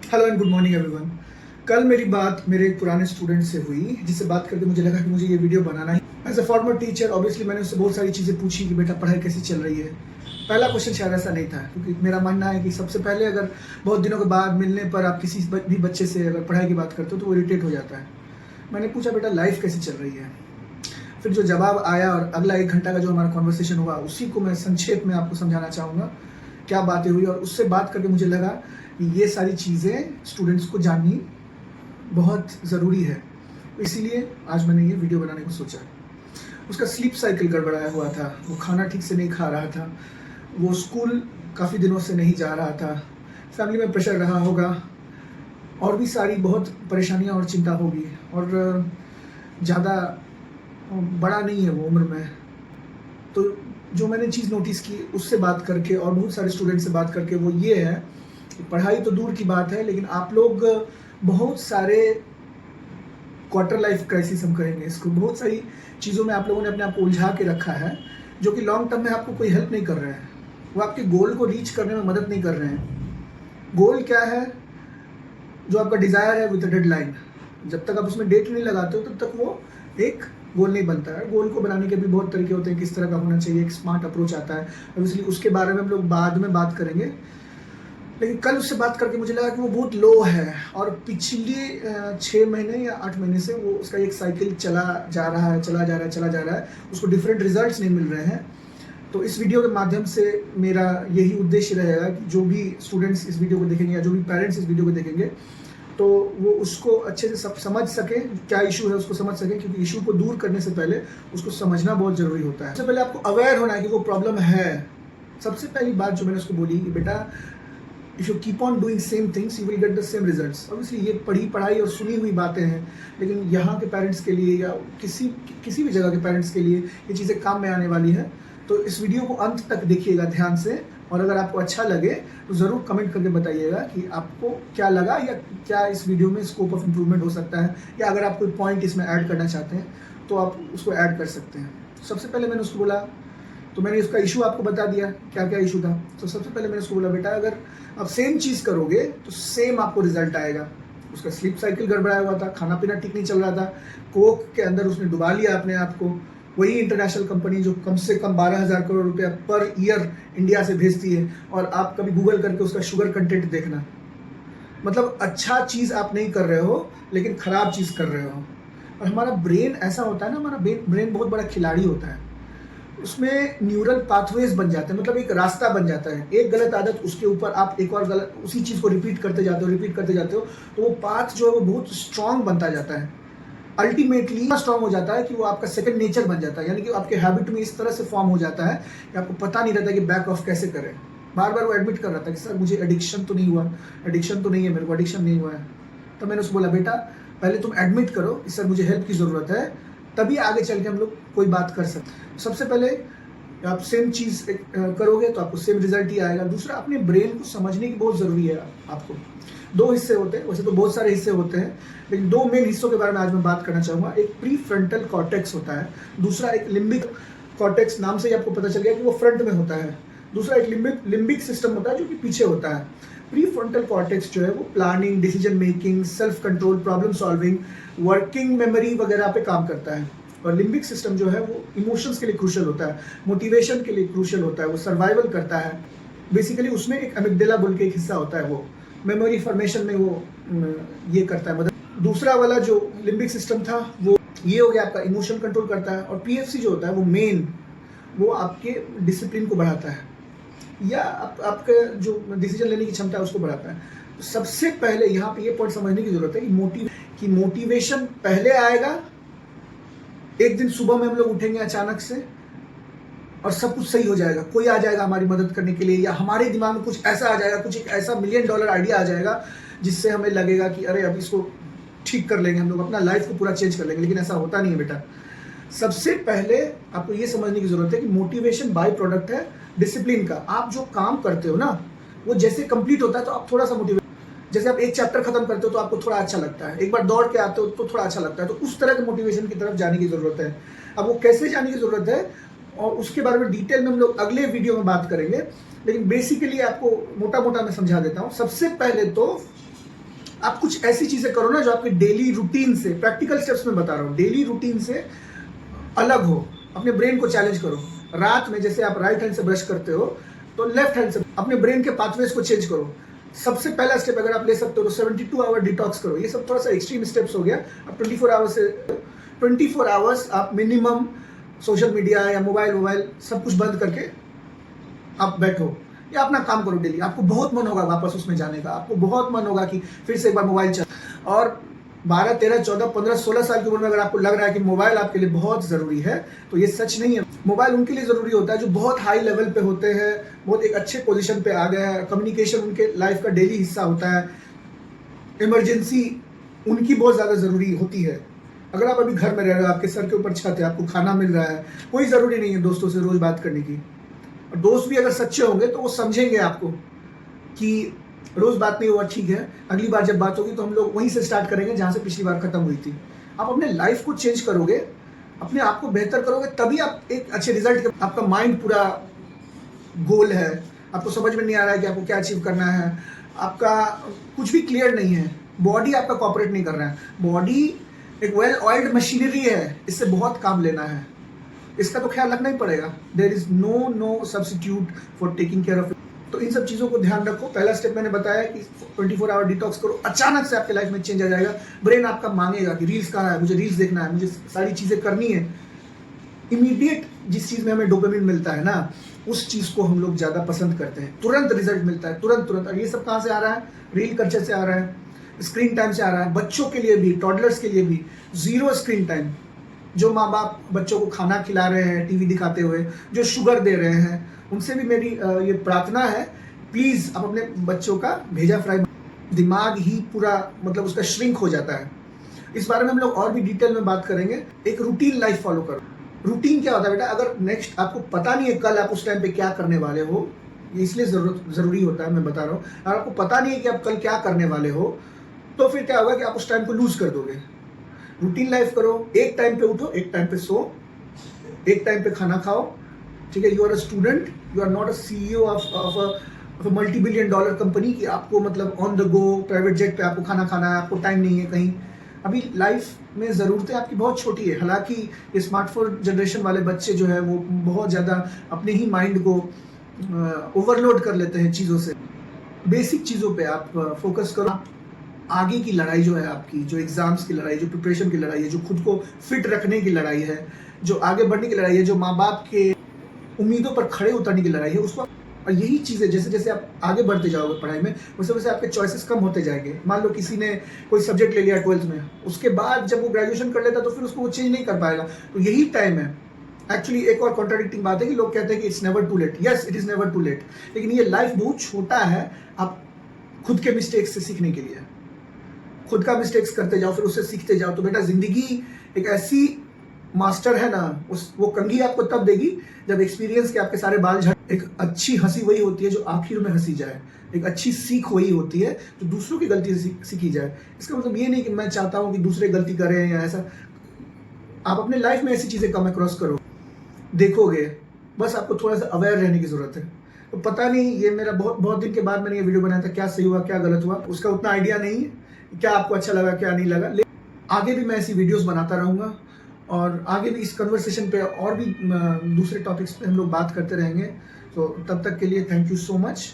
Hello and good morning everyone. कल मेरी बात मेरे एक पुराने स्टूडेंट से हुई, जिससे बात करके मुझे लगा कि मुझे ये वीडियो बनाना ही। As a former teacher obviously मैंने उससे बहुत सारी चीज़ें पूछी कि बेटा पढ़ाई कैसी चल रही है। पहला क्वेश्चन शायद ऐसा नहीं था, क्योंकि मेरा मानना है कि सबसे पहले अगर बहुत दिनों के बाद मिलने पर आप किसी भी बच्चे से अगर पढ़ाई की बात करते हो तो वो इरिटेट हो जाता है। मैंने पूछा बेटा लाइफ कैसी चल रही है। फिर जो जवाब आया और अगला 1 घंटा का जो हमारा कॉन्वर्सेशन हुआ उसी को मैं संक्षेप में आपको समझाना चाहूँगा क्या बातें हुई। और उससे बात करके मुझे लगा कि ये सारी चीज़ें स्टूडेंट्स को जाननी बहुत ज़रूरी है, इसीलिए आज मैंने ये वीडियो बनाने को सोचा। उसका स्लीप साइकिल गड़बड़ाया हुआ था, वो खाना ठीक से नहीं खा रहा था, वो स्कूल काफ़ी दिनों से नहीं जा रहा था, फैमिली में प्रेशर रहा होगा और भी सारी बहुत परेशानियां और चिंता होगी। और ज़्यादा बड़ा नहीं है वो उम्र में। तो जो मैंने चीज़ नोटिस की उससे बात करके और बहुत सारे स्टूडेंट से बात करके वो ये है कि पढ़ाई तो दूर की बात है, लेकिन आप लोग बहुत सारे क्वार्टर लाइफ क्राइसिस हम कहेंगे इसको, बहुत सारी चीज़ों में आप लोगों ने अपने आप को उलझा के रखा है जो कि लॉन्ग टर्म में आपको कोई हेल्प नहीं कर रहे हैं। वो आपके गोल को रीच करने में मदद नहीं कर रहे हैं। गोल क्या है? जो आपका डिज़ायर है विद डेडलाइन। जब तक आप उसमें डेट नहीं लगाते हो तब तक वो एक गोल नहीं बनता है। गोल को बनाने के भी बहुत तरीके होते हैं, किस तरह का होना चाहिए, एक स्मार्ट अप्रोच आता है, और इसलिए उसके बारे में हम लोग बाद में बात करेंगे। लेकिन कल उससे बात करके मुझे लगा कि वो बहुत लो है और पिछले 6 महीने या 8 महीने से वो उसका एक साइकिल चला जा रहा है, उसको डिफरेंट रिजल्ट्स नहीं मिल रहे हैं। तो इस वीडियो के माध्यम से मेरा यही उद्देश्य रहेगा कि जो भी स्टूडेंट्स इस वीडियो को देखेंगे या जो भी पेरेंट्स इस वीडियो को देखेंगे तो वो उसको अच्छे से सब समझ सके, क्या इशू है उसको समझ सके, क्योंकि इशू को दूर करने से पहले उसको समझना बहुत ज़रूरी होता है। सबसे पहले आपको अवेयर होना है कि वो प्रॉब्लम है। सबसे पहली बात जो मैंने उसको बोली कि बेटा if you keep on doing same things you will get the same results. Obviously ये पढ़ाई और सुनी हुई बातें हैं, लेकिन यहाँ के पेरेंट्स के लिए या किसी भी जगह के पेरेंट्स के लिए ये चीज़ें काम में आने वाली है। तो इस वीडियो को अंत तक देखिएगा ध्यान से, और अगर आपको अच्छा लगे तो ज़रूर कमेंट करके बताइएगा कि आपको क्या लगा या क्या इस वीडियो में स्कोप ऑफ इम्प्रूवमेंट हो सकता है, या अगर आप कोई पॉइंट इसमें ऐड करना चाहते हैं तो आप उसको ऐड कर सकते हैं। सबसे पहले मैंने उसको बोला, तो मैंने उसका इशू आपको बता दिया क्या क्या इशू था। तो सबसे पहले मैंने उसको बोला बेटा अगर आप सेम चीज़ करोगे तो सेम आपको रिजल्ट आएगा। उसका स्लीप साइकिल गड़बड़ाया हुआ था, खाना पीना ठीक नहीं चल रहा था, कोक के अंदर उसने डुबा लिया अपने आप को। वही इंटरनेशनल कंपनी जो कम से कम 12,000 करोड़ रुपया पर ईयर इंडिया से भेजती है, और आप कभी गूगल करके उसका शुगर कंटेंट देखना। मतलब अच्छा चीज़ आप नहीं कर रहे हो लेकिन ख़राब चीज़ कर रहे हो। और हमारा ब्रेन ऐसा होता है ना, हमारा ब्रेन बहुत बड़ा खिलाड़ी होता है। उसमें न्यूरल पाथवेज बन जाते हैं, मतलब एक रास्ता बन जाता है। एक गलत आदत, उसके ऊपर आप एक और गलत उसी चीज़ को रिपीट करते जाते हो तो वो पाथ जो है वो बहुत स्ट्रांग बनता जाता है। अल्टीमेटली इतना स्ट्रांग हो जाता है कि वो आपका सेकंड नेचर बन जाता है, यानी कि आपके हैबिट में इस तरह से फॉर्म हो जाता है कि आपको पता नहीं रहता कि बैक ऑफ कैसे करें। बार बार वो एडमिट कर रहा था कि सर मुझे एडिक्शन तो नहीं हुआ, एडिक्शन तो नहीं है, मेरे को एडिक्शन नहीं हुआ है। तो मैंने उसको बोला बेटा पहले तुम एडमिट करो कि सर मुझे हेल्प की ज़रूरत है, तभी आगे चल के हम लोग कोई बात कर सकते। सबसे पहले आप सेम चीज़ करोगे तो आपको सेम रिजल्ट ही आएगा। दूसरा, अपने ब्रेन को समझने की बहुत ज़रूरी है। आपको 2 हिस्से होते हैं, वैसे तो बहुत सारे हिस्से होते हैं, लेकिन 2 मेन हिस्सों के बारे में आज मैं बात करना चाहूँगा। एक प्री फ्रंटल कॉर्टेक्स होता है, दूसरा एक लिम्बिक कॉर्टेक्स। नाम से ही आपको पता चल गया कि वो फ्रंट में होता है। दूसरा एक लिम्बिक सिस्टम होता है जो कि पीछे होता है। प्री फ्रंटल कॉर्टेक्स जो है वो planning, decision making, self control, problem solving, working memory वगैरह पे काम करता है। और लिम्बिक सिस्टम जो है वो इमोशंस के लिए क्रूशियल होता है, मोटिवेशन के लिए क्रूशियल होता है, वो सर्वाइवल करता है। बेसिकली उसमें एक अमिगडाला बोल के एक हिस्सा होता है, वो मेमोरी फॉर्मेशन में वो ये करता है मदद। दूसरा वाला जो लिम्बिक सिस्टम था वो ये हो गया, आपका इमोशन कंट्रोल करता है। और पीएफसी जो होता है वो मेन, वो आपके डिसिप्लिन को बढ़ाता है, या आपका जो डिसीजन लेने की क्षमता है उसको बढ़ाता है। तो सबसे पहले यहाँ पे ये पॉइंट समझने की जरूरत है कि मोटिवेशन पहले आएगा। एक दिन सुबह में हम लोग उठेंगे अचानक से और सब कुछ सही हो जाएगा, कोई आ जाएगा हमारी मदद करने के लिए, या हमारे दिमाग में कुछ ऐसा आ जाएगा, कुछ एक ऐसा $1 मिलियन आइडिया आ जाएगा जिससे हमें लगेगा कि अरे अब इसको ठीक कर लेंगे, हम लोग अपना लाइफ को पूरा चेंज कर लेंगे। लेकिन ऐसा होता नहीं है बेटा। सबसे पहले आपको ये समझने की जरूरत है कि मोटिवेशन बाय प्रोडक्ट है डिसिप्लिन का। आप जो काम करते हो ना, वो जैसे कंप्लीट होता है तो आप थोड़ा सा मोटिवेट, जैसे आप एक चैप्टर खत्म करते हो तो आपको थोड़ा अच्छा लगता है, एक बार दौड़ के आते हो तो थोड़ा अच्छा लगता है, तो उस तरह के मोटिवेशन की तरफ जाने की जरूरत है। अब वो कैसे जाने की जरूरत है और उसके बारे में डिटेल में हम लोग अगले वीडियो में बात करेंगे, लेकिन बेसिकली आपको मोटा मोटा मैं समझा देता हूँ। सबसे पहले तो आप कुछ ऐसी चीजें करो ना जो आपके डेली रूटीन से, प्रैक्टिकल स्टेप्स में बता रहा हूँ, डेली रूटीन से अलग हो। अपने ब्रेन को चैलेंज करो। रात में जैसे आप राइट हैंड से ब्रश करते हो तो लेफ्ट हैंड से अपने ब्रेन के पाथवेज को चेंज करो। सबसे पहला स्टेप अगर आप ले सकते हो तो 72 आवर डिटॉक्स करो। ये सब थोड़ा सा एक्सट्रीम स्टेप्स हो गया। अब 24 आवर्स आप मिनिमम सोशल मीडिया या मोबाइल सब कुछ बंद करके आप बैठो या अपना काम करो डेली। आपको बहुत मन होगा वापस उसमें जाने का, आपको बहुत मन होगा कि फिर से एक बार मोबाइल चल। और 12, 13, 14, 15, 16 साल की उम्र में अगर आपको लग रहा है कि मोबाइल आपके लिए बहुत ज़रूरी है तो ये सच नहीं है। मोबाइल उनके लिए ज़रूरी होता है जो बहुत हाई लेवल पे होते हैं, बहुत एक अच्छे पोजीशन पे आ गए हैं, कम्युनिकेशन उनके लाइफ का डेली हिस्सा होता है, इमरजेंसी उनकी बहुत ज़्यादा ज़रूरी होती है। अगर आप अभी घर में रह रहे हो, आपके सर के ऊपर छत है, आपको खाना मिल रहा है, कोई ज़रूरी नहीं है दोस्तों से रोज़ बात करने की। और दोस्त भी अगर सच्चे होंगे तो वो समझेंगे आपको कि रोज बात नहीं हुआ, ठीक है, अगली बार जब बात होगी तो हम लोग वहीं से स्टार्ट करेंगे जहां से पिछली बार खत्म हुई थी। आप अपने लाइफ को चेंज करोगे, अपने आप को बेहतर करोगे, तभी आप एक अच्छे रिजल्ट। आपका माइंड पूरा गोल है, आपको समझ में नहीं आ रहा है कि आपको क्या अचीव करना है, आपका कुछ भी क्लियर नहीं है, बॉडी आपका कॉपरेट नहीं कर रहा है। बॉडी एक वेल ऑयल्ड मशीनरी है, इससे बहुत काम लेना है, इसका तो ख्याल रखना ही पड़ेगा। There is no substitute for taking care of. तो इन सब चीज़ों को ध्यान रखो। पहला स्टेप मैंने बताया कि 24 आवर डिटॉक्स करो। अचानक से आपके लाइफ में चेंज आ जाएगा। ब्रेन आपका मांगेगा कि रील्स कहाँ है, मुझे रील्स देखना है, मुझे सारी चीज़ें करनी है। इमीडिएट जिस चीज़ में हमें डोपामिन मिलता है ना, उस चीज़ को हम लोग ज़्यादा पसंद करते हैं। तुरंत रिजल्ट मिलता है, तुरंत। और ये सब कहाँ से आ रहा है? रील कल्चर से आ रहा है, स्क्रीन टाइम से आ रहा है। बच्चों के लिए भी, टॉडलर्स के लिए भी 0 स्क्रीन टाइम। जो माँ बाप बच्चों को खाना खिला रहे हैं टीवी दिखाते हुए, जो शुगर दे रहे हैं, उनसे भी मेरी ये प्रार्थना है, प्लीज़ आप अपने बच्चों का भेजा फ्राई, दिमाग ही पूरा मतलब उसका श्रिंक हो जाता है। इस बारे में हम लोग और भी डिटेल में बात करेंगे। एक रूटीन लाइफ फॉलो करो। रूटीन क्या होता है बेटा? अगर नेक्स्ट आपको पता नहीं है कल आप उस टाइम पे क्या करने वाले हो, ये इसलिए ज़रूरी होता है, मैं बता रहा हूँ। अगर आपको पता नहीं है कि आप कल क्या करने वाले हो तो फिर क्या होगा कि आप उस टाइम को लूज कर दोगे। रूटीन लाइफ करो, एक टाइम पे उठो, एक टाइम पे सो, एक टाइम पे खाना खाओ, ठीक है। You are a student, you are not a CEO of a multibillion dollar company कि आपको मतलब on the go private jet पे आपको खाना खाना है, आपको टाइम नहीं है कहीं। अभी लाइफ में ज़रूरतें आपकी बहुत छोटी है। हालांकि ये स्मार्टफोन जनरेशन वाले बच्चे जो है वो बहुत ज़्यादा अपने ही माइंड को ओवरलोड कर लेते हैं चीज़ों से। बेसिक चीज़ों पे आप फोकस करो। आगे की लड़ाई जो है आपकी, जो एग्जाम्स की लड़ाई, जो प्रिपरेशन की लड़ाई है, जो खुद को फिट रखने की लड़ाई है, जो आगे बढ़ने की लड़ाई है, जो माँ बाप के उम्मीदों पर खड़े उतरने की लड़ाई है, उसको। और यही चीज़ें जैसे जैसे आप आगे बढ़ते जाओगे पढ़ाई में, वैसे वैसे आपके चॉइसेस कम होते जाएंगे। मान लो किसी ने कोई सब्जेक्ट ले लिया 12th में, उसके बाद जब वो ग्रेजुएशन कर लेता तो फिर उसको वो चेंज नहीं कर पाएगा। तो यही टाइम है। एक्चुअली एक और कॉन्ट्राडिक्टिंग बात है कि लोग कहते हैं कि it's never too late. Yes, it is never too late, लेकिन ये लाइफ बहुत छोटा है आप खुद के मिस्टेक्स से सीखने के लिए। खुद का मिस्टेक्स करते जाओ, फिर उससे सीखते जाओ। तो बेटा जिंदगी एक ऐसी मास्टर है ना, वो कंघी आपको तब देगी जब एक्सपीरियंस के आपके सारे बाल झड़। एक अच्छी हंसी वही होती है जो आखिर में हंसी जाए। एक अच्छी सीख वही होती है जो दूसरों की गलती से सीखी जाए। इसका मतलब ये नहीं कि मैं चाहता हूँ कि दूसरे गलती करें या ऐसा। आप अपने लाइफ में ऐसी चीज़ें कम अक्रॉस करो, देखोगे। बस आपको थोड़ा सा अवेयर रहने की ज़रूरत है। तो पता नहीं, ये मेरा बहुत दिन के बाद मैंने ये वीडियो बनाया था, क्या सही हुआ क्या गलत हुआ उसका उतना आइडिया नहीं है, क्या आपको अच्छा लगा क्या नहीं लगा। लेकिन आगे भी मैं ऐसी वीडियोस बनाता रहूँगा और आगे भी इस कन्वर्सेशन पे और भी दूसरे टॉपिक्स पे हम लोग बात करते रहेंगे। तो तब तक के लिए थैंक यू सो मच।